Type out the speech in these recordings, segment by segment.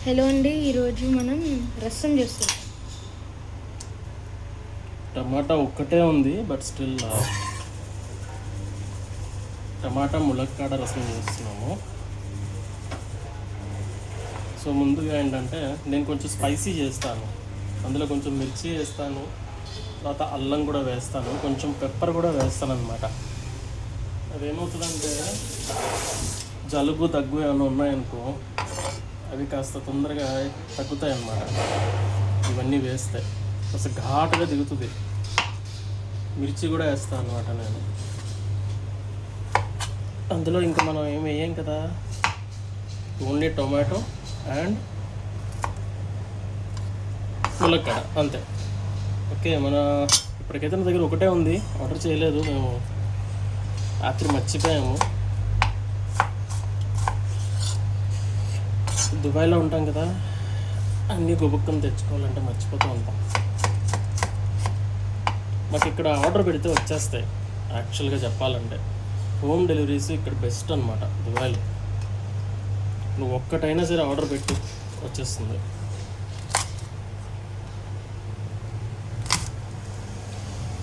Hello అండి, ఈరోజు మనం రసం చేస్తాం. టమాటా ఒక్కటే ఉంది, బట్ స్టిల్ టమాటా ములక్కాడ రసం చేస్తున్నాము. సో ముందుగా ఏంటంటే నేను కొంచెం స్పైసీ చేస్తాను. అందులో కొంచెం మిర్చి వేస్తాను, తర్వాత అల్లం కూడా వేస్తాను, కొంచెం పెప్పర్ కూడా వేస్తాను అనమాట. అదేమవుతుందంటే జలుబు దగ్గు ఏమైనా ఉన్నాయనుకో అవి కాస్త తొందరగా తగ్గుతాయి అన్నమాట. ఇవన్నీ వేస్తే కాస్త ఘాటుగా దిగుతుంది. మిర్చి కూడా వేస్తాను అనమాట నేను. అందులో ఇంకా మనం ఏం వేయం కదా, ఓన్లీ టొమాటో అండ్ ములక్కాడ అంతే. ఓకే, మన ఇప్పటికైతే నా దగ్గర ఒకటే ఉంది, ఆర్డర్ చేయలేదు. మేము రాత్రి మర్చిపోయాము. దుబాయ్లో ఉంటాం కదా, అన్నీ గొబుక్కని తెచ్చుకోవాలంటే మర్చిపోతూ ఉంటాం. మాకు ఇక్కడ ఆర్డర్ పెడితే వచ్చేస్తాయి. యాక్చువల్గా చెప్పాలంటే హోమ్ డెలివరీస్ ఇక్కడ బెస్ట్ అనమాట దుబాయ్లో. నువ్వు ఒక్కటైనా సరే ఆర్డర్ పెట్టి వచ్చేస్తుంది.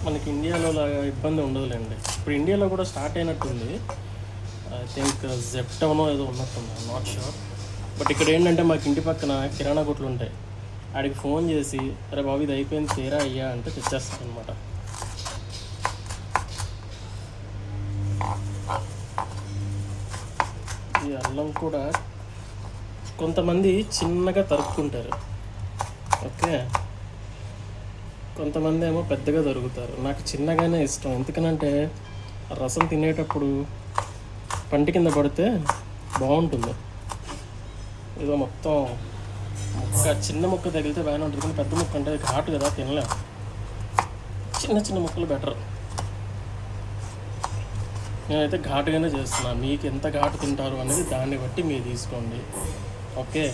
మనకి ఇండియాలో లాగా ఇబ్బంది ఉండదులేండి. ఇప్పుడు ఇండియాలో కూడా స్టార్ట్ అయినట్టుంది. ఐ థింక్ జెప్టోనో ఏదో ఉన్నట్టుంది, నాట్ షూర్. బట్ ఇక్కడ ఏంటంటే మాకు ఇంటి పక్కన కిరాణా కొట్లు ఉంటాయి. ఆడికి ఫోన్ చేసి అరే బాబు ఇది అయిపోయింది తీరా అయ్యా అంటే తెచ్చేస్తాను అనమాట. ఈ అల్లం కూడా కొంతమంది చిన్నగా తరుక్కుంటారు, ఓకే, కొంతమంది ఏమో పెద్దగా తరుగుతారు. నాకు చిన్నగానే ఇష్టం, ఎందుకనంటే రసం తినేటప్పుడు పంటి కింద పడితే బాగుంటుంది. ఏదో మొత్తం ముక్క చిన్న ముక్క తగిలితే బాగానే ఉంటుంది, కానీ పెద్ద ముక్క అంటే ఘాటు కదా, తినలేం. చిన్న చిన్న ముక్కలు బెటర్. నేనైతే ఘాటుగానే చేస్తున్నాను. మీకు ఎంత ఘాటు తింటారు అనేది దాన్ని బట్టి మీరు తీసుకోండి, ఓకే.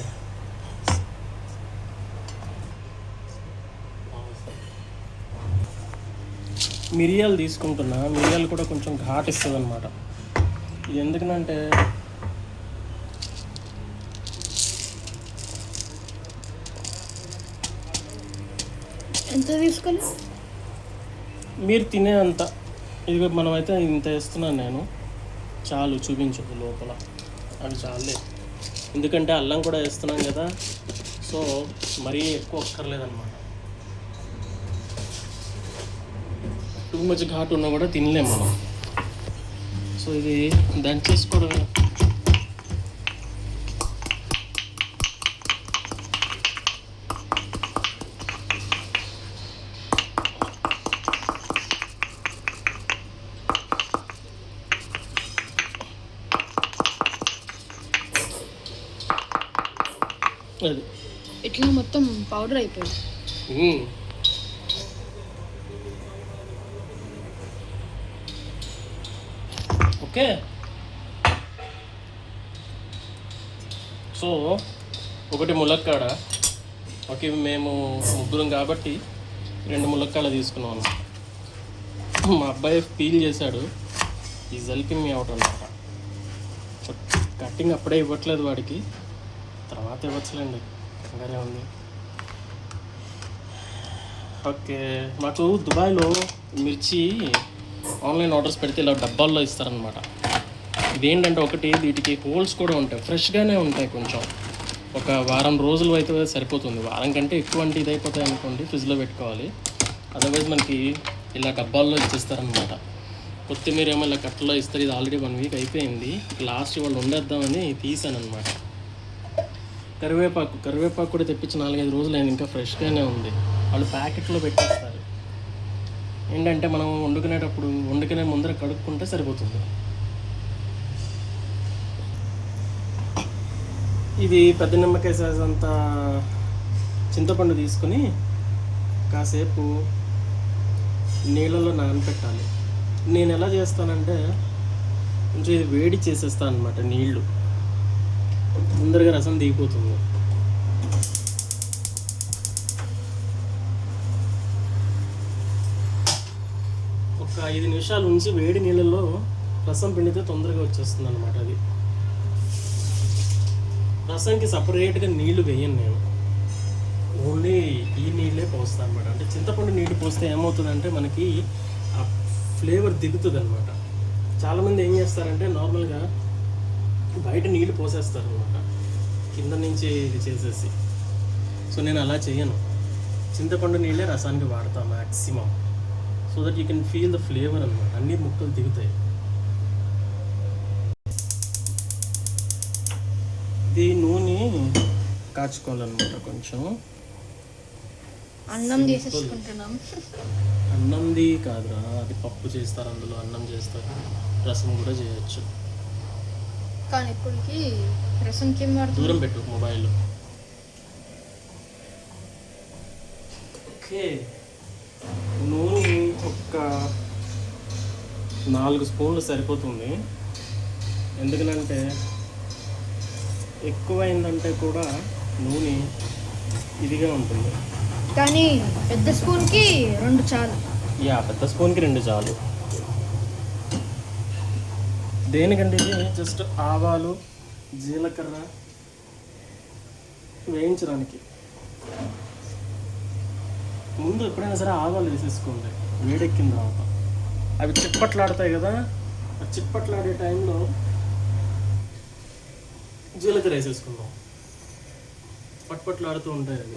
మిరియాలు తీసుకుంటున్నా, మిరియాలు కూడా కొంచెం ఘాటు ఇస్తుంది అనమాట. ఇది ఎందుకనంటే ఎంత తీసుకోవాలి మీరు తినే అంత. ఇది మనమైతే ఇంత వేస్తున్నాను నేను, చాలు. చూపించదు లోపల, అది చాలే. ఎందుకంటే అల్లం కూడా వేస్తున్నాం కదా, సో మరీ ఎక్కువ అక్కర్లేదన్నమాట. టూ మచ్ ఘాటు ఉన్నా కూడా తినలేము మనం. సో ఇది దంచేసుకోవడమే. అది ఇట్లా మొత్తం పౌడర్ అయిపోయింది. ఓకే, సో ఒకటి ములక్కాడ. ఓకే, మేము ముగ్గురం కాబట్టి 2 ములక్కాడ తీసుకున్నాము. మా అబ్బాయి పీల్ చేశాడు, ఈజ్ హెల్పింగ్ మీ అవుట్ అన్నమాట. కటింగ్ అప్పుడే ఇవ్వట్లేదు వాడికి, తర్వాత ఇవ్వచ్చులేండి, కంగారే ఉంది. ఓకే, మాకు దుబాయ్లో మిర్చి ఆన్లైన్ ఆర్డర్స్ పెడితే ఇలా డబ్బాల్లో ఇస్తారనమాట. ఇదేంటంటే ఒకటి వీటికి హోల్స్ కూడా ఉంటాయి, ఫ్రెష్గానే ఉంటాయి. కొంచెం ఒక వారం రోజులు అయితే సరిపోతుంది. వారం కంటే ఎక్కువ అంటే ఇది అయిపోతాయి అనుకోండి, ఫ్రిడ్జ్లో పెట్టుకోవాలి. అదర్వైజ్ మనకి ఇలా డబ్బాల్లో ఇచ్చేస్తారనమాట. కొత్తిమీర ఏమో ఇలా కట్టలో ఇస్తారు. ఇది ఆల్రెడీ 1 వీక్ అయిపోయింది, లాస్ట్ వాళ్ళు వండేద్దామని తీసాను అనమాట. కరివేపాకు కూడా తెప్పించి 4-5 రోజులు అయింది, ఇంకా ఫ్రెష్గానే ఉంది. వాళ్ళు ప్యాకెట్లో పెట్టేస్తారు. ఏంటంటే మనం వండుకునే ముందర కడుక్కుంటే సరిపోతుంది. ఇది పెద్ద నిమ్మకాయ సైజ్ అంత చింతపండు తీసుకొని కాసేపు నీళ్ళలో నానపెట్టాలి. నేను ఎలా చేస్తానంటే కొంచెం ఇది వేడి చేసేస్తాను అనమాట. నీళ్ళు తొందరగా రసం దిగిపోతుంది. ఒక 5 నిమిషాలు ఉంచి వేడి నీళ్ళలో రసం పిండితే తొందరగా వచ్చేస్తుంది అనమాట. అది రసంకి సపరేట్గా నీళ్లు వేయను నేను, ఓన్లీ ఈ నీళ్ళే పోస్తాను అనమాట. అంటే చింతపండు నీళ్ళు పోస్తే ఏమవుతుందంటే మనకి ఆ ఫ్లేవర్ దిగుతుంది అనమాట. చాలామంది ఏం చేస్తారంటే నార్మల్గా బయట నీళ్ళు పోసేస్తారు అనమాట, కింద నుంచి ఇది చేసేసి. సో నేను అలా చేయను, చింతపండు నీళ్ళే రసానికి వాడతాను maximum, so that you can feel the flavour అనమాట, అన్ని ముక్కలు దిగుతాయి. ఇది నూనె కాచుకోవాలన్నమాట కొంచెం. అన్నం చేసేసుకుంటున్నాం. అన్నంది కాదురా, అది పప్పు చేస్తారు, అందులో అన్నం చేస్తారు, రసం కూడా చేయొచ్చు. కానీ ఇప్పటికి రసంకి ఏం వాడుతుంది? దూరం పెట్టు మొబైల్. ఓకే, నూనె ఒక 4 స్పూన్లు సరిపోతుంది. ఎందుకంటే ఎక్కువైందంటే కూడా నూనె ఇదిగా ఉంటుంది. కానీ పెద్ద స్పూన్కి 2 చాలు. పెద్ద స్పూన్కి 2 చాలు. దేనికంటే ఇది జస్ట్ ఆవాలు, జీలకర్ర వేయించడానికి. ముందు ఎప్పుడైనా సరే ఆవాలు వేసేసుకోండి వేడెక్కిన తర్వాత. అవి చిప్పట్లాడతాయి కదా, ఆ చిప్పట్లాడే టైంలో జీలకర్ర వేసేసుకుందాం, పట్పట్లాడుతూ ఉంటాయి అవి.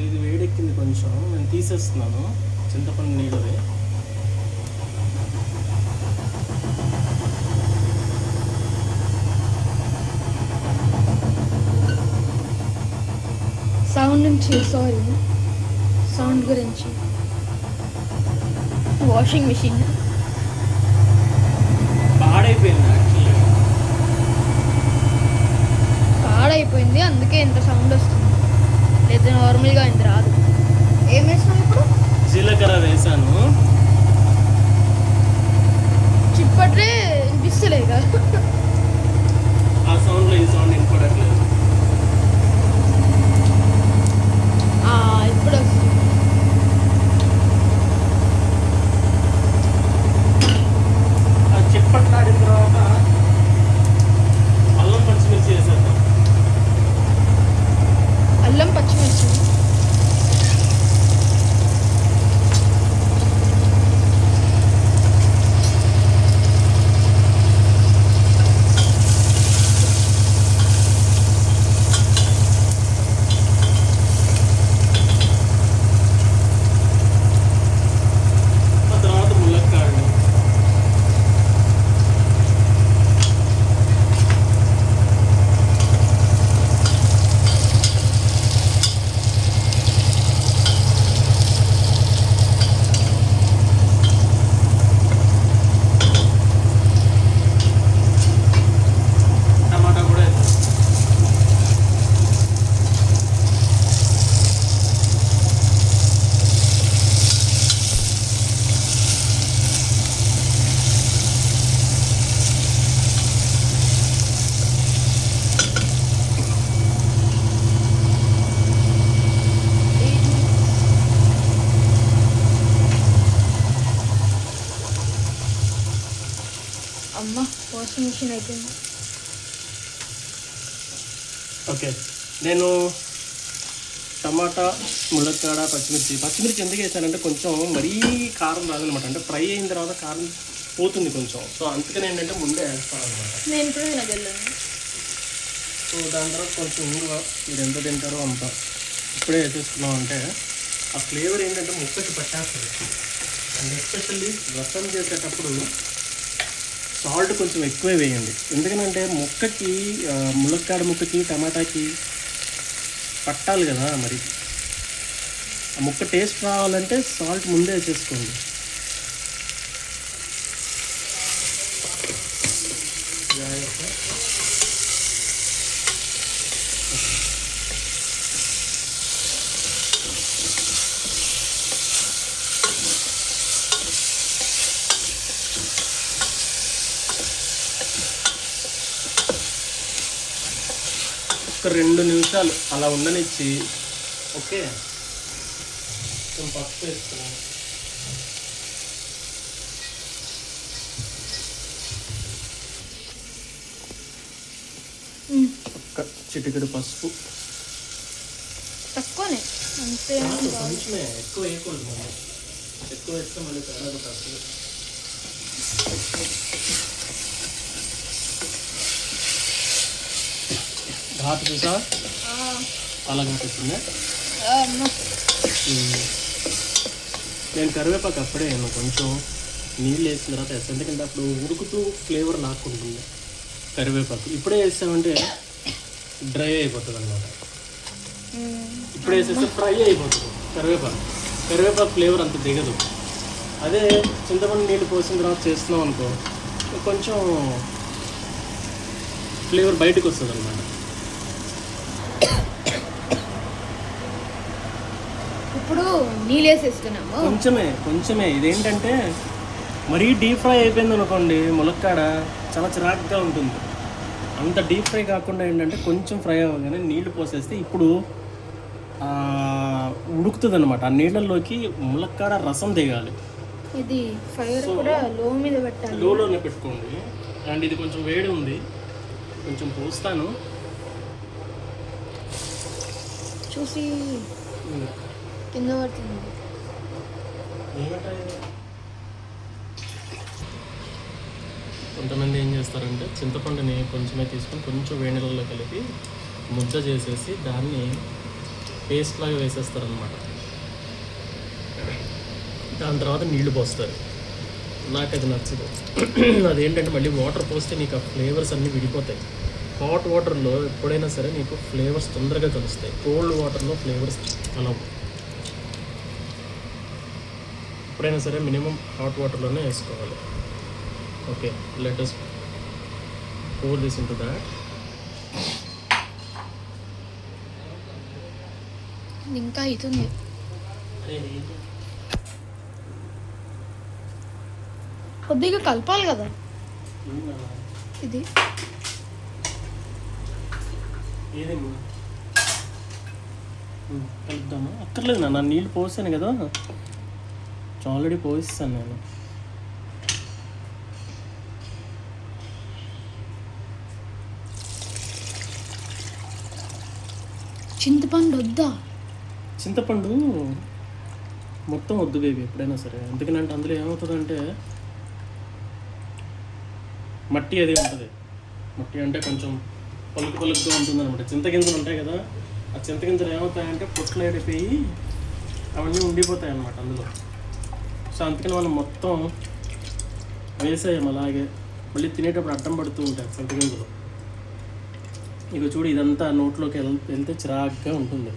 ఇది వేడెక్కింది కొంచెం, నేను తీసేస్తున్నాను చింతపండు నీళ్ళది. సౌండ్ గురించి వాషింగ్ మిషన్ పాడైపోయింది, అందుకే ఇంత సౌండ్ వస్తుంది, లేదా నార్మల్గా ఇంత రాదు. ఏం వేసినావు ఇప్పుడు? జీలకర్ర వేసాను. చిప్పట్లే వినిపిస్తలేదు కదా, ఆ సౌండ్లో ఈ సౌండ్ వినపడట్లేదు. ఇప్పుడు వస్తుంది. చిప్పట్లాడిన తర్వాత అల్లం పచ్చిమిర్చి వేసేద్దాం. అల్లం పచ్చిమిర్చి వాషింగ్ మిషన్ అయిపోయింది. ఓకే, నేను టమాటా, ములక్కాడ, పచ్చిమిర్చి ఎందుకు వేసానంటే కొంచెం మరీ కారం రాదనమాట, అంటే ఫ్రై అయిన తర్వాత కారం పోతుంది కొంచెం, సో అందుకని ఏంటంటే ముందే వేస్తాను అనమాట. నేను ఇప్పుడు తినగలను. సో దాని తర్వాత కొంచెం ఇంగువ, మీరు ఎంత తింటారో అంత ఇప్పుడే వేసేసుకున్నాం అంటే ఆ ఫ్లేవర్ ఏంటంటే ముక్కకి పట్టేస్తుంది. అండ్ ఎస్పెషల్లీ రసం చేసేటప్పుడు సాల్ట్ కొంచెం ఎక్కువే వేయండి, ఎందుకంటే ముక్కకి ములక్కాడ ముక్కకి టమాటాకి పట్టాలి కదా, మరి ఆ ముక్క టేస్ట్ రావాలంటే సాల్ట్ ముందే వేసేసుకోండి. ఒక 2 నిమిషాలు అలా ఉండనిచ్చి, ఓకే, కొంచెం పసుపు వేసుకున్నాం. చిటికెడు పసుపు, తక్కువనే అంతే. కొంచెమే, ఎక్కువ వేయకూడదు. మళ్ళీ ఎక్కువ వేస్తే మళ్ళీ తేడా వస్తుంది. ఘాటు చూసా, అలా ఘాటు వచ్చిందా? నేను కరివేపాకు అప్పుడే వేయను, కొంచెం నీళ్ళు వేసిన తర్వాత వేస్తాను, ఎందుకంటే అప్పుడు ఉడుకుతూ ఫ్లేవర్ లాక్కుంటుంది కరివేపాకు. ఇప్పుడే వేసామంటే డ్రై అయిపోతుంది అనమాట. ఇప్పుడే వేసేస్తే ఫ్రై అయిపోతుంది కరివేపాకు ఫ్లేవర్ అంత దిగదు. అదే చింతపండు నీళ్ళు పోసిన తర్వాత చేస్తున్నాం అనుకో, కొంచెం ఫ్లేవర్ బయటకు వస్తుంది అనమాట. ఇప్పుడు నీళ్ళు వేసేస్తున్నాము, కొంచెమే. ఇదేంటంటే మరీ డీప్ ఫ్రై అయిపోయింది అనుకోండి, ములక్కాడ చాలా చిరాకుగా ఉంటుంది. అంత డీప్ ఫ్రై కాకుండా ఏంటంటే కొంచెం ఫ్రై అవ్వగానే నీళ్లు పోసేస్తే ఇప్పుడు ఉడుకుతుంది అనమాట. ఆ నీళ్ళల్లోకి ములక్కాడ రసం దిగాలి. ఇది ఫైర్ కూడా లో మీద పెట్టాలి, లోనే పెట్టుకోండి. అండ్ ఇది కొంచెం వేడి ఉంది, కొంచెం పోస్తాను చూసి. కింద పడుతుంది. కొంతమంది ఏం చేస్తారంటే చింతపండుని కొంచెమే తీసుకొని కొంచెం వేడి నీళ్ళలో కలిపి ముద్ద చేసేసి దాన్ని పేస్ట్ లాగా వేసేస్తారనమాట. దాని తర్వాత నీళ్లు పోస్తారు. నాకు అది నచ్చదు. అదేంటంటే మళ్ళీ వాటర్ పోస్తే నీకు ఆ ఫ్లేవర్స్ అన్నీ విడిపోతాయి. హాట్ వాటర్లో ఎప్పుడైనా సరే నీకు ఫ్లేవర్స్ తొందరగా కలుస్తాయి, కోల్డ్ వాటర్లో ఫ్లేవర్స్ కలవు. ఎప్పుడైనా సరే మినిమం హాట్ వాటర్లోనే వేసుకోవాలి. Okay, let us pour this into that. ఇంకా అవుతుంది. కొద్దిగా కలపాలి కదా ఇది. కలుపుదామా? అక్కర్లేదు నా నీళ్ళు పోసాను కదా, ఆల్రెడీ పోయిస్తాను నేను. చింతపండు వద్దా? చింతపండు మొత్తం వద్దు బేబీ ఎప్పుడైనా సరే. ఎందుకంటే అందులో ఏమవుతుందంటే మట్టి అది ఉంటుంది. మట్టి అంటే కొంచెం పలుకుగా ఉంటుంది అనమాట. చింతగింజలు ఉంటాయి కదా, ఆ చింతగింజలు ఏమవుతాయంటే పొట్లు ఏడిపోయి అవన్నీ ఉండిపోతాయి అన్నమాట అందులో. సో అందుకని మనం మొత్తం వేసేయం అలాగే. మళ్ళీ తినేటప్పుడు అడ్డం పడుతూ ఉంటాయి చింతగింజలు. ఇక చూడు, ఇదంతా నోట్లోకి వెళ్తే చిరాగ్గా ఉంటుంది.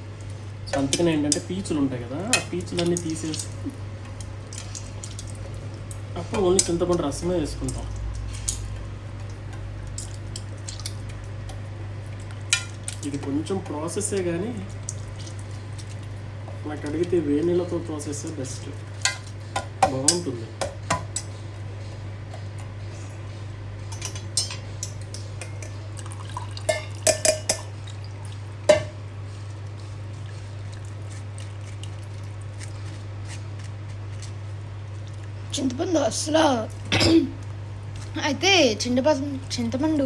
సో అందుకని ఏంటంటే పీచులు ఉంటాయి కదా, ఆ పీచులన్నీ తీసేసి అప్పుడు ఓన్లీ చింతపండు రసమే వేసుకుంటాం. ఇది కొంచెం ప్రాసెస్సే కానీ నాకు అడిగితే వేడి నీళ్ళతో ప్రాసెస్ బెస్ట్, బాగుంటుంది. చింతపండు అసలు అయితే చింతపండు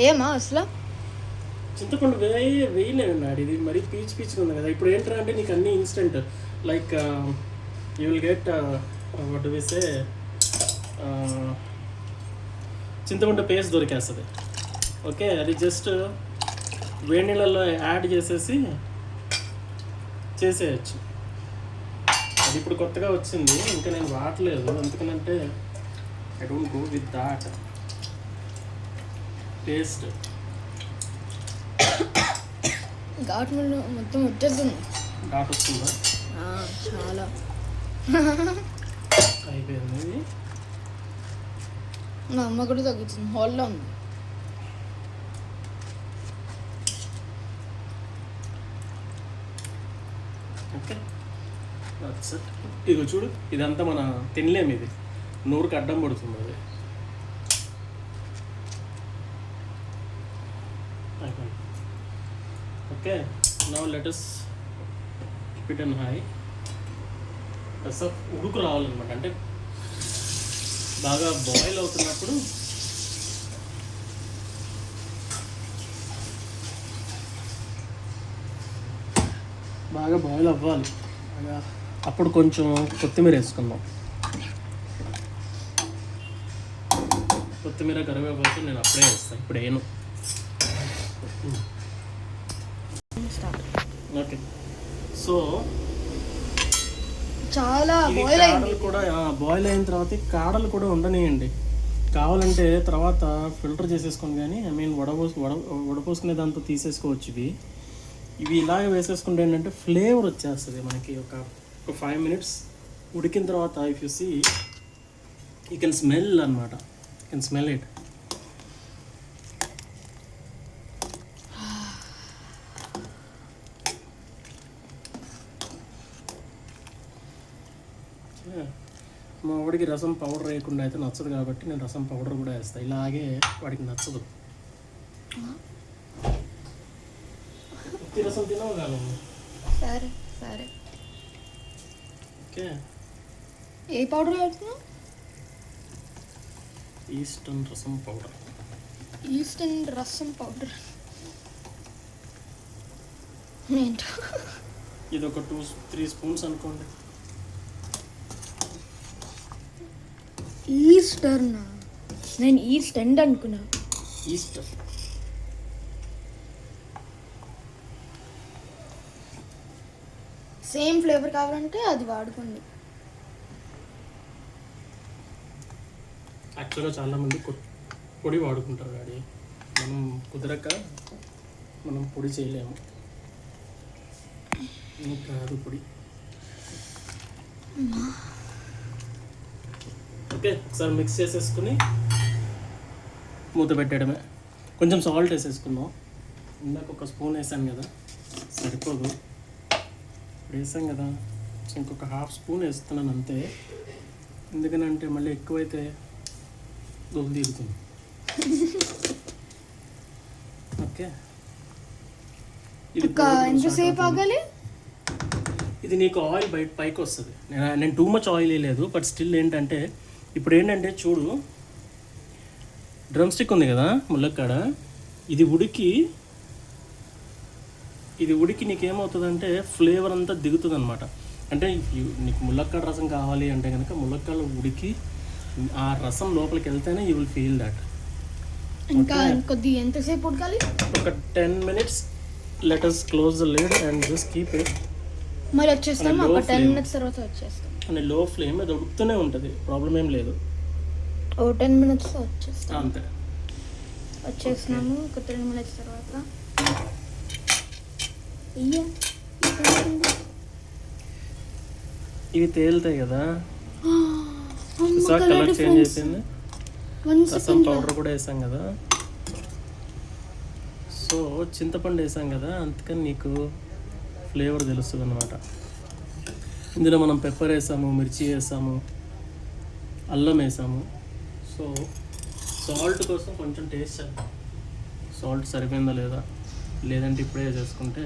ఏమా అసలు? చింతపండు వేయలేడు. ఇది మరీ పీచ్గా ఉంది కదా. ఇప్పుడు ఏంటంటే అంటే నీకు అన్నీ instant, like you will get what వేసే చింతపండు పేస్ట్ దొరికేస్తుంది. ఓకే, అది జస్ట్ వేడి నీళ్ళల్లో యాడ్ చేసేసి చేసేయచ్చు. అది ఇప్పుడు కొత్తగా వచ్చింది, ఇంకా నేను వాడలేదు. ఎందుకంటే I don't go with that taste. Ghat మొత్తం వచ్చేస్తుంది. ఘాట్ వస్తుందా? చాలా అయిపోయింది. మా అమ్మ కూడా తగ్గుతుంది, హాల్లో ఉంది. ఓకే, ఇదిగో చూడు, ఇదంతా మన తినలేము, ఇది నోరుకి అడ్డం పడుతుంది. అది okay, now let us keep it on high. కాస్త ఉడుకు రావాలన్నమాట. అంటే బాగా బాయిల్ అవుతున్నప్పుడు బాగా బాయిల్ అవ్వాలి. బాగా అప్పుడు కొంచెం కొత్తిమీర వేసుకుందాం. కొత్తిమీర కరివేపాకు నేను అప్పుడే వేస్తాను, ఇప్పుడు వేయను. ఓకే, సో చాలా ఇది బాయిల్ అయింది. కాడలు కూడా బాయిల్ అయిన తర్వాత ఈ కాడలు కూడా ఉండనియండి. కావాలంటే తర్వాత ఫిల్టర్ చేసేసుకొని, కానీ ఐ మీన్ వడపోసుకునే దాంతో తీసేసుకోవచ్చు. ఇవి ఇలాగే వేసేసుకుంటే ఏంటంటే ఫ్లేవర్ వచ్చేస్తుంది మనకి. ఒక 5 minutes ఉడికిన తర్వాత if you see you can smell అనమాట, యూ కెన్ స్మెల్ ఇట్. మా వాడికి రసం పౌడర్ వేయకుండా అయితే నచ్చదు, కాబట్టి నేను రసం పౌడర్ కూడా వేస్తాను. ఇలాగే వాడికి నచ్చదు. ఉత్తి రసం తినవు కాదు. సరే సరే. ఓకే, ఏ పౌడర్ పెడుతున్నావు? ఈస్టర్న్ రసం పౌడర్. ఈస్టర్న్ రసం పౌడర్ ఏంటో. ఇది ఒక 2-3 స్పూన్స్ అనుకోండి. ఈస్టర్న్, నేను ఈస్ట్ ఎండ్ అనుకున్నా. ఈస్టర్ సేమ్ ఫ్లేవర్ కావాలంటే అది వాడుకోండి. యాక్చువల్గా చాలామంది పొడి వాడుకుంటారు డాడీ. మనం కుదరక మనం పొడి చేయలేము. నీకు కాదు పొడి. ఓకే, ఒకసారి మిక్స్ చేసేసుకుని మూత పెట్టడమే. కొంచెం సాల్ట్ వేసేసుకుందాం. ఇందాక 1 స్పూన్ వేసాను కదా, సరిపోదు. ఇప్పుడు వేసాం కదా, సో ఇంకొక 1/2 స్పూన్ వేస్తున్నాను అంతే. ఎందుకనంటే మళ్ళీ ఎక్కువైతే దొల్లు తీరుతుంది. ఓకే, ఇంకా ఎంతసేపు ఆగాలి? ఇది నీకు ఆయిల్ బయట పైకి వస్తుంది. నేను టూ మచ్ ఆయిల్ వేయలేదు, బట్ స్టిల్ ఏంటంటే ఇప్పుడు ఏంటంటే చూడు, డ్రమ్ స్టిక్ ఉంది కదా ములక్కాడ, ఇది ఉడికి నీకేమవుతుందంటే ఫ్లేవర్ అంతా దిగుతుంది అనమాట. అంటే నీకు ములక్కాడ రసం కావాలి అంటే కనుక ములక్కాడలో ఉడికి ఆ రసం లోపలికి వెళ్తేనే యూ విల్ ఫీల్ దాట్. ఇంకా కొద్ది ఎంతసేపు ఉడకాలి? ఒక 10 minutes. Let us close the lid and just keep it. మరి వచ్చేస్తాం, ఒక 10 minutes తర్వాత వచ్చేస్తాం. అని లో ఫ్లేమ్ అది ఉడుకుతూనే ఉంటుంది, ప్రాబ్లం ఏం లేదు. ఓ 10 minutes వచ్చేస్తాం. అంతే, వచ్చేసినాము. ఒక 10 minutes తర్వాత ఇవి తేలుతాయి కదా, కలర్ చేంజ్ అయిపోయింది. రసం పౌడర్ కూడా వేసాం కదా, సో చింతపండు వేసాం కదా, అందుకని నీకు ఫ్లేవర్ తెలుస్తుంది అనమాట. ఇందులో మనం పెప్పర్ వేసాము, మిర్చి వేసాము, అల్లం వేసాము. సో సాల్ట్ కోసం కొంచెం టేస్ట్ చేద్దాం, సాల్ట్ సరిపోయిందా లేదా. లేదంటే ఇప్పుడే వేసేసుకుంటే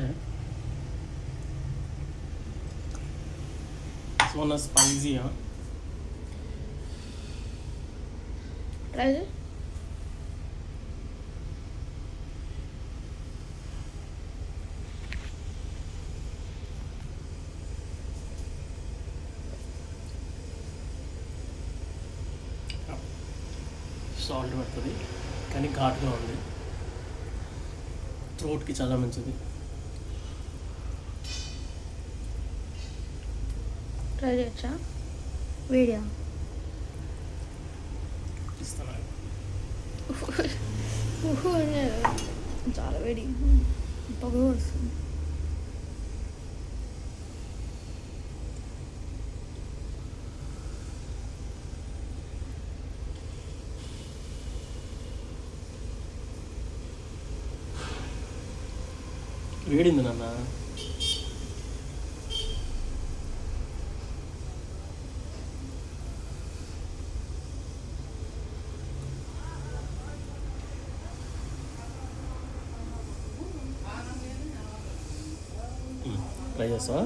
సో స్పైసీయా. ట్రై సాల్ట్ పడుతుంది కానీ ఘాటుగా ఉంది, థ్రోట్కి చాలా మంచిది. ట్రై చేయొచ్చా? వీడియో ఇస్తాను. చాలా వేడి, పొగ వస్తుంది. వేడింది నాన్న. ట్రై చేస్తావా?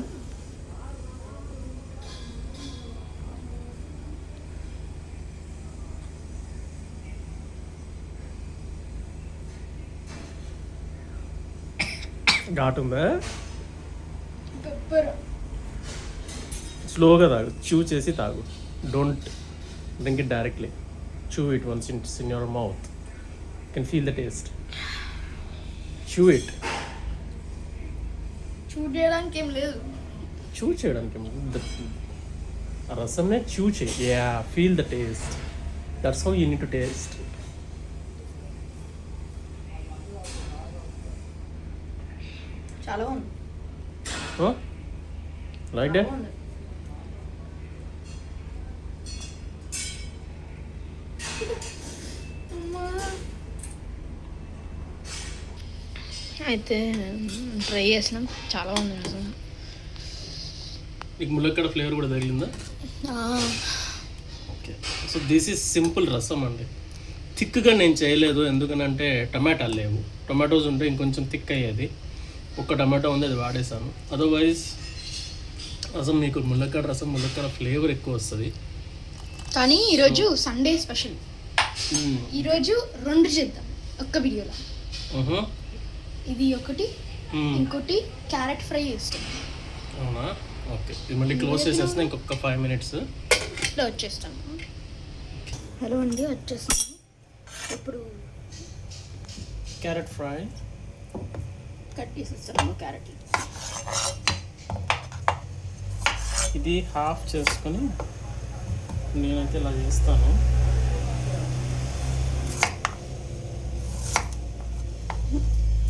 ఘాటు ఉందా? ఇంకా సూపర్. స్లోగా తాగు, చూ చేసి తాగు. Don't drink it directly. Chew it once in your mouth. You can feel the taste. Chew it. చూడడానికి ఏం లేదు. చూ చేయడానికి ఆ రసంనే చూ చేయి. Yeah, feel the taste. That's how you need to taste. చాలా బాగుంది. Like that. బాగుంది. అయితే ట్రై చేసినాం, చాలా బాగుంది రసం. నీకు ములక్కడ ఫ్లేవర్ కూడా తగిలిందా? Okay. So this is simple rasam అండి. థిక్గా నేను చేయలేదు, ఎందుకనంటే టమాటాలు లేవు. టొమాటోస్ ఉంటే ఇంకొంచెం థిక్ అయ్యేది. ఒక్క టమాటో ఉంది, అది వాడేసాను. అదర్వైజ్ రసం మీకు ములక్కడ రసం, ములక్కడ ఫ్లేవర్ ఎక్కువ వస్తుంది. కానీ ఈరోజు సండే స్పెషల్. ఈరోజు 2 చేద్దాం ఒక్క వీడియోలో. ఇది ఒకటి, ఇంకోటి క్యారెట్ ఫ్రై చేస్తాం. అవునా? ఓకే. ఇది మళ్ళీ క్లోజ్ చేసేస్తే ఇంకొక 5 minutes ఇట్లా వచ్చేస్తాం. హలో అండి, వచ్చేస్తాం. ఇప్పుడు క్యారెట్ ఫ్రై కట్ చేసేస్తాము. క్యారెట్ ఇది హాఫ్ చేసుకొని నేనైతే ఇలా చేస్తాను.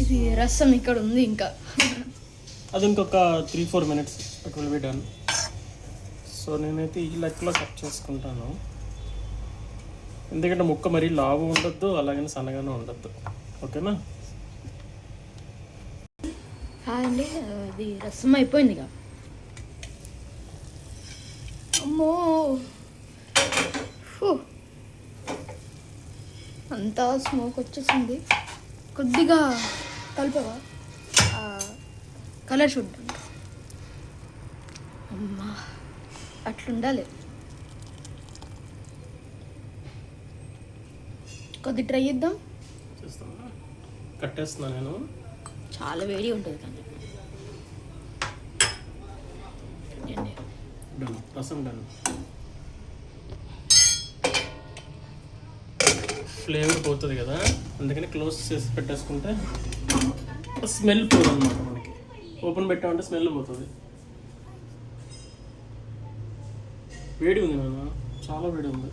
ఇది రసం ఇక్కడ ఉంది ఇంకా. అది ఇంకొక 3-4 minutes it will be done. So నేనైతే ఈ లెక్కలో కట్ చేసుకుంటాను, ఎందుకంటే ముక్క మరీ లావు ఉండొద్దు, అలాగని సన్నగానే ఉండొద్దు. ఓకేనా? అండి, అది రసం అయిపోయింది ఇక. అమ్మో, అంతా స్మోక్ వచ్చేసింది. కొద్దిగా కలిపవా? కలర్ చూద్దాం. అమ్మా, అట్లుండాలి. కొద్ది ట్రై చేద్దాం. కట్టేస్తున్నా నేను. చాలా వేడి ఉంటుంది కానీ. డన్, రసం డన్. ఫ్లేవర్ పోతుంది కదా, అందుకని క్లోజ్ చేసి పెట్టేసుకుంటే స్మెల్ పోదు అనమాట. మనకి ఓపెన్ పెట్టామంటే స్మెల్ పోతుంది. వేడి ఉంది నాన్న, చాలా వేడి ఉంది.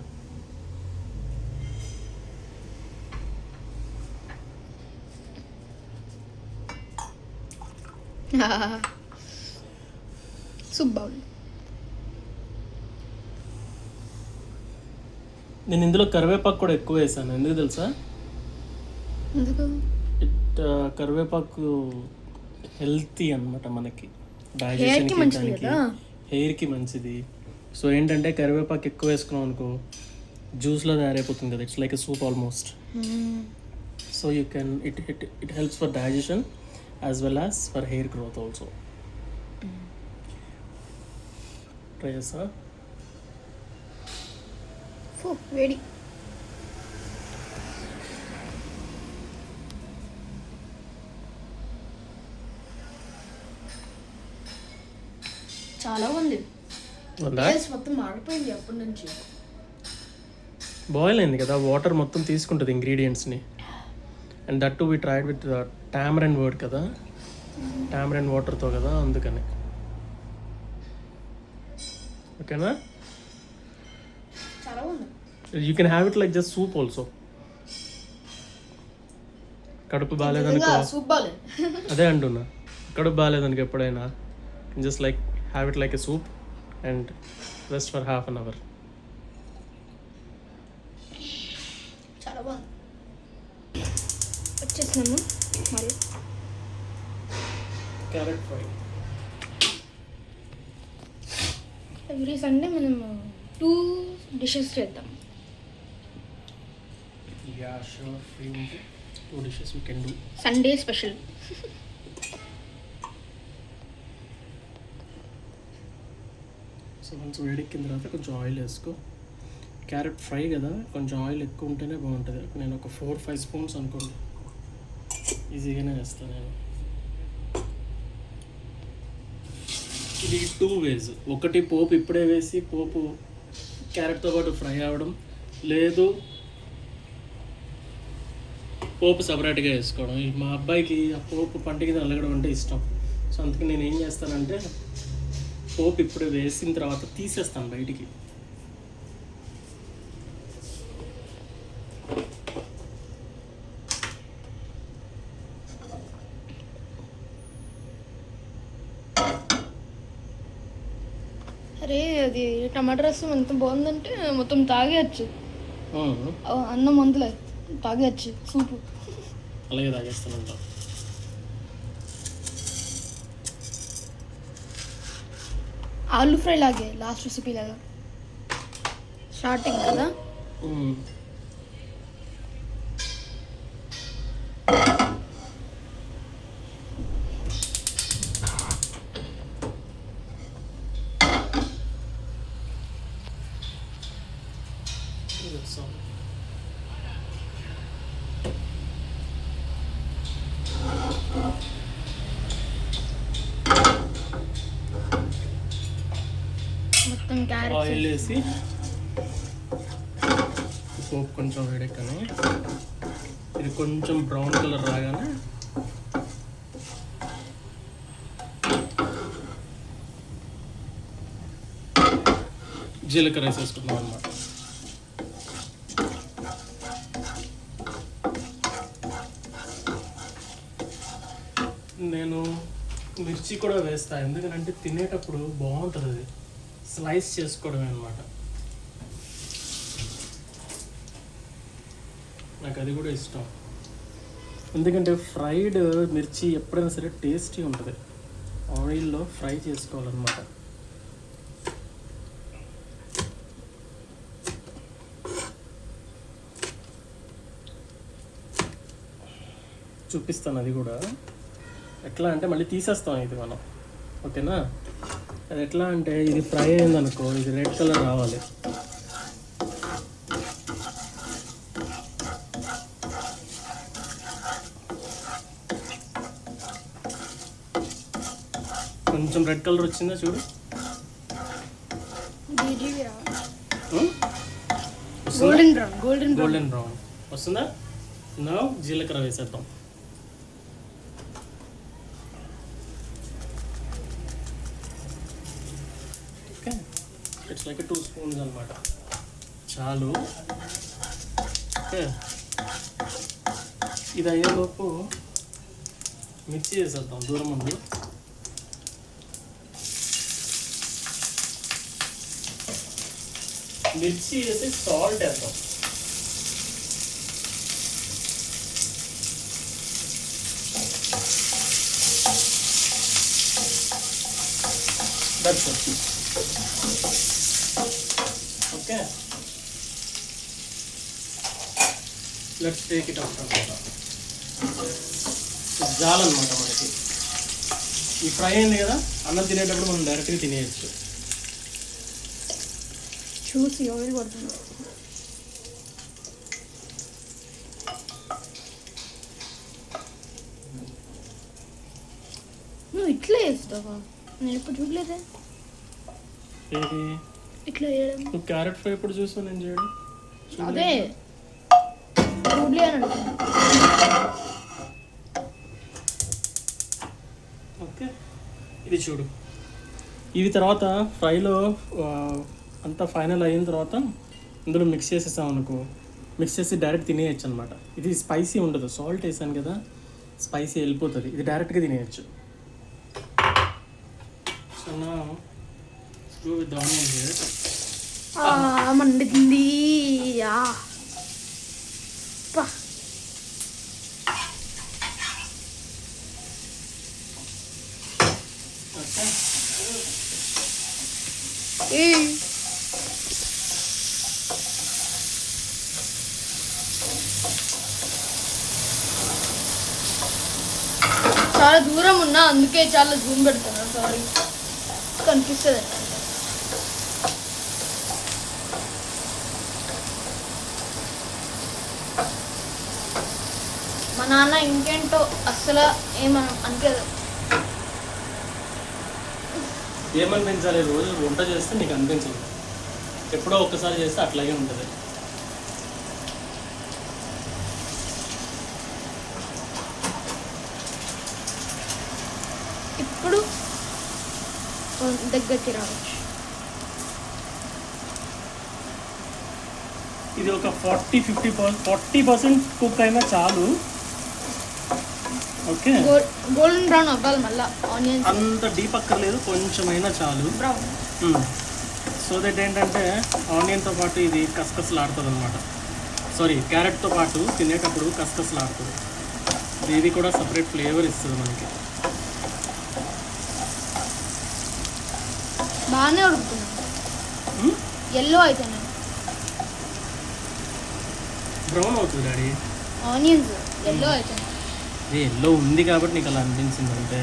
Soup bowl. నేను ఇందులో కరివేపాకు కూడా ఎక్కువ వేసాను. ఎందుకు తెలుసా? ఎందుకు? కరివేపాకు హెల్తీ అనమాట, మనకి హెయిర్కి మంచిది డైజెషన్కి, కదా. హెయిర్కి మంచిది. సో ఏంటంటే కరివేపాకు ఎక్కువ వేసుకున్నాం అనుకో, జ్యూస్లో తయారైపోతుంది కదా, it's like a soup almost. So you can it helps for digestion as well as for hair growth also. Try చేస్తా. వేడి. చాలా ఉంది. మొత్తం మాడిపోయింది అప్పటి నుంచి. బాయిల్ అయింది కదా, వాటర్ మొత్తం తీసుకుంటుంది ఇంగ్రీడియంట్స్ని. And that to we tried with tamarind వర్డ్ కదా, టామరన్ వాటర్తో కదా, అందుకని. ఓకేనా? చాలా ఉంది. You can have it like just soup also. కడుపు బాగాలేదనుకో, సూప్ బాల్. అదే అంటున్నా, కడుపు బాగాలేదనుకో ఎప్పుడైనా just like have it like a soup and rest for ½ an hour. చాలా బాగుంది. వచ్చేసినాము మరి. క్యారెట్ ఫ్రై ఎవ్రీ సండే మనం 2 dishes చేద్దాం. Yeah, sure. 2 dishes we can do. Sunday special. So once వేడెక్కిన తర్వాత కొంచెం ఆయిల్ వేసుకో. క్యారెట్ ఫ్రై కదా, కొంచెం ఆయిల్ ఎక్కువ ఉంటేనే బాగుంటుంది. నేను ఒక 4-5 spoons అనుకోండి, ఈజీగానే వేస్తాను నేను. ఇది 2 ways. ఒకటి పోపు ఇప్పుడే వేసి పోపు క్యారెట్తో పాటు ఫ్రై అవ్వడం, లేదు పోపు సపరేట్గా వేసుకోవడం. మా అబ్బాయికి ఆ పోపు పంటికి నలగడం అంటే ఇష్టం. సో అందుకే నేను ఏం చేస్తానంటే పోపు ఇప్పుడు వేసిన తర్వాత తీసేస్తాను బయటికి. అరే అది టమాటా రసం ఎంత బాగుందంటే మొత్తం తాగేయచ్చు. అన్నం వంతులే తాగేయచ్చు సూపు. అలాగే తాగేస్తానంట. ఆలూ ఫ్రై లాగే లాస్ట్ రెసిపీ లాగా స్టార్టింగ్ కదా. మొత్తం క్యారెట్ ఆయిల్ వేసి పోపు కొంచెం వేడెక్కని ఇది కొంచెం బ్రౌన్ కలర్ రాగానే జీలకర్ర వేసేసుకుందాం అన్నమాట. నేను మిర్చి కూడా వేస్తాను, ఎందుకంటే తినేటప్పుడు బాగుంటుంది, అది స్లైస్ చేసుకోవడమే అనమాట. నాకు అది కూడా ఇష్టం, ఎందుకంటే ఫ్రైడ్ మిర్చి ఎప్పుడైనా సరే టేస్టీ ఉంటుంది. ఆయిల్లో ఫ్రై చేసుకోవాలన్నమాట. చూపిస్తాను అది కూడా ఎట్లా అంటే, మళ్ళీ తీసేస్తాం ఇది మనం, ఓకేనా. అది ఎట్లా అంటే ఇది ఫ్రై అయిందనుకో ఇది రెడ్ కలర్ రావాలి. కొంచెం రెడ్ కలర్ వచ్చిందా చూడు, గోల్డెన్ బ్రౌన్ వస్తుందా. నా జీలకర్ర వేసేద్దాం. ఇట్స్ లైక్ 2 స్పూన్స్ అనమాట, చాలు. ఓకే, ఇది అయ్యేలోపు మిర్చి వేసేద్దాం దూరం ముందు. మిర్చి వేసి సాల్ట్ వేద్దాం. That's okay. Okay, let's take it out అనమాట. జాలన్నమాట మనకి. ఈ ఫ్రై అయింది కదా, అన్నం తినేటప్పుడు మనం డైరెక్ట్గా తినేయచ్చు. చూసి ఆయిల్ పడుతుంది. నువ్వు ఇట్లా వేస్తావా? నేను ఎప్పుడు చూడలేదే. ఏది ఇట్లా చేయడం? నువ్వు క్యారెట్ ఫ్రై ఎప్పుడు చూసావు నేను చేయడం? అదే చూడలే అని అంటున్నా. ఓకే, ఇది చూడు. ఇవి తర్వాత ఫ్రైలో అంతా ఫైనల్ అయిన తర్వాత ఇందులో మిక్స్ చేసేసాం అనుకో, మిక్స్ చేసి డైరెక్ట్ తినేయచ్చు అనమాట. ఇది స్పైసీ ఉండదు, సాల్ట్ వేసాను కదా, స్పైసీ వెళ్ళిపోతుంది. ఇది డైరెక్ట్గా తినేయచ్చు. సో నా go with the onion here. మండుతుంది. చాలా దూరం ఉన్నా, అందుకే చాలా జూమ్ పెడుతున్నా. సారీ, కనిపిస్తుంది. మా నాన్న ఇంకేంటో అస్సలు ఏమనం అనిపించదు. ఏమనిపించాలి, రోజు వంట చేస్తే నీకు అనిపించదు, ఎప్పుడో ఒక్కసారి చేస్తే అట్లాగే ఉంటుంది. ఇప్పుడు దగ్గరికి రావచ్చు. ఇది ఒక 40% కుక్ అయినా చాలు. ఓకే, గోల్డెన్ బ్రౌన్ అవ్వాలి మళ్ళీ. ఆనియన్స్ అంత డీప్ అక్కర్లేదు, కొంచెమైనా చాలు. బ్రౌన్. సో దట్ ఏంటంటే ఆనియన్తో పాటు ఇది కసకసలాడుతుంది అనమాట. సారీ, క్యారెట్తో పాటు తినేటప్పుడు కసకసలాడుతుంది. ఇది కూడా సపరేట్ ఫ్లేవర్ ఇస్తుంది మనకి. బాగానే ఉడుకుతున్నాను. ఎల్లో అయితేనే బ్రౌన్ అవుతుంది డాడీ. ఆనియన్స్ ఎల్లో అయితేనే. ఇది ఎల్లో ఉంది కాబట్టి నీకు అలా అనిపించింది అంతే.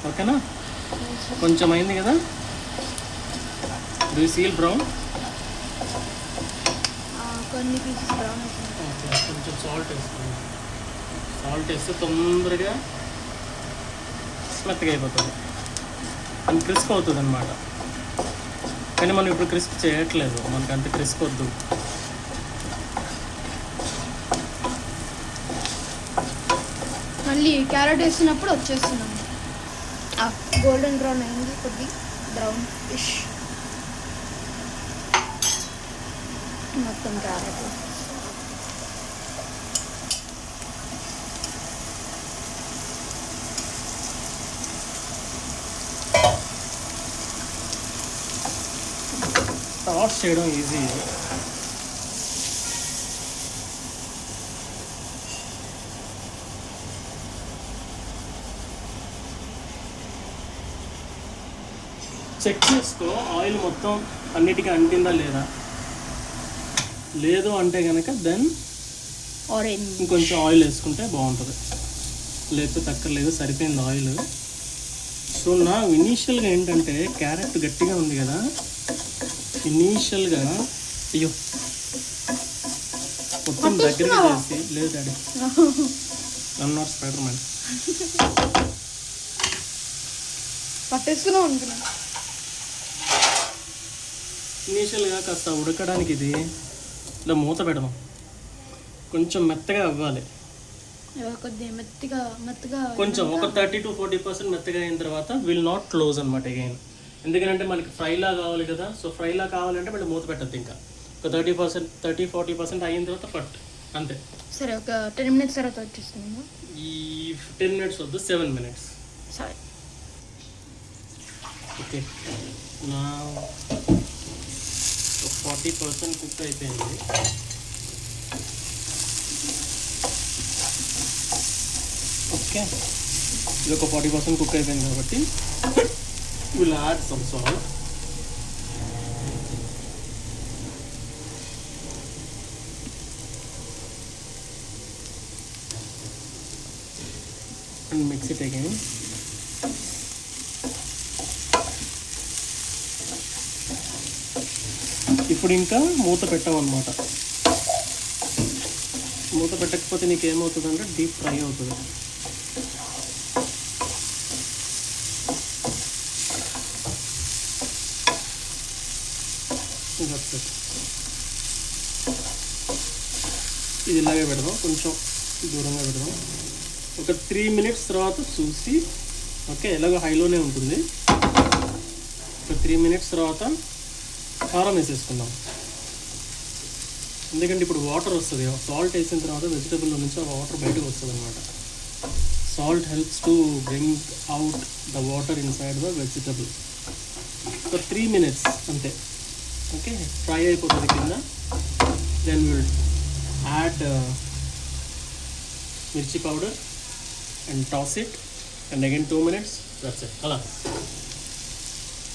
ఓకేనా, కొంచెం అయింది కదా. Do seal brown. కొన్ని పీసెస్ బ్రౌన్ అవుతుంది. ఓకే, కొంచెం సాల్ట్ వేసుకోండి. సాల్ట్ వేస్తే తొందరగా మెత్తగా అయిపోతుంది అండ్ క్రిస్ప్ అవుతుంది అనమాట. కానీ మనం ఇప్పుడు క్రిస్ప్ చేయట్లేదు, మనకు అంత క్రిస్ప్ వద్దు. మళ్ళీ క్యారెట్ వేసినప్పుడు వచ్చేస్తున్నాం. గోల్డెన్ బ్రౌన్ అయింది, కొద్ది బ్రౌన్ ఫిష్ మొత్తం క్యారెట్. టాస్ చేయడం ఈజీ. చెక్ చేసుకో ఆయిల్ మొత్తం అన్నిటికీ అంటిందా లేదా. లేదు అంటే కనుక దెన్ ఆరెంజ్ ఇంకొంచెం ఆయిల్ వేసుకుంటే బాగుంటుంది. లేకపోతే తక్కర్లేదు, సరిపోయింది ఆయిల్. సో నా ఇనీషియల్గా ఏంటంటే క్యారెట్ గట్టిగా ఉంది కదా, ఇనీషియల్గా అయ్యో మొత్తం దగ్గరగా చేసి, లేదు daddy I'm not spider man, పట్టేసుకున్నా అనుకున్నా. ఇనీషియల్గా కాస్త ఉడకడానికి ఇది ఇలా మూత పెడదాం, కొంచెం మెత్తగా అవ్వాలి. కొద్దిగా మెత్తగా కొంచెం ఒక 30 to 40% మెత్తగా అయిన తర్వాత విల్ నాట్ క్లోజ్ అనమాట అగైన్. ఎందుకంటే మనకి ఫ్రైలా కావాలి కదా. సో ఫ్రైలా కావాలంటే మళ్ళీ మూత పెట్టద్దు. ఇంకా ఒక 30-40% అయిన తర్వాత ఫట్ అంతే. సరే, ఒక 10 minutes తర్వాత వచ్చేస్తున్నాను. ఈ 10 minutes వద్దు, 7 minutes. సరే, ఓకే. నా 40% కుక్ అయిపోయింది. ఓకే, ఇది ఒక 40% కుక్ అయిపోయింది కాబట్టి will add some salt. And mix it again. ఇప్పుడు ఇంకా మూత పెట్టామన్నమాట. మూత పెట్టకపోతే నీకు ఏమవుతుందంటే డీప్ ఫ్రై అవుతుంది. ఇది ఇలాగే పెడదాం, కొంచెం దూరంగా పెడదాం. ఒక 3 minutes తర్వాత చూసి, ఓకే ఎలాగో హైలోనే ఉంటుంది. ఒక 3 minutes తర్వాత కారం వేసేసుకుందాం. ఎందుకంటే ఇప్పుడు వాటర్ వస్తుంది, సాల్ట్ వేసిన తర్వాత వెజిటబుల్లో నుంచి ఆ వాటర్ బయటకు వస్తుంది అనమాట. Salt helps to bring out the water inside the vegetable. ఒక 3 minutes అంతే. ఓకే, ఫ్రై అయిపోతుంది కింద. దెన్ విల్ యాడ్ మిర్చి powder and toss it and again 2 minutes. That's it. అలా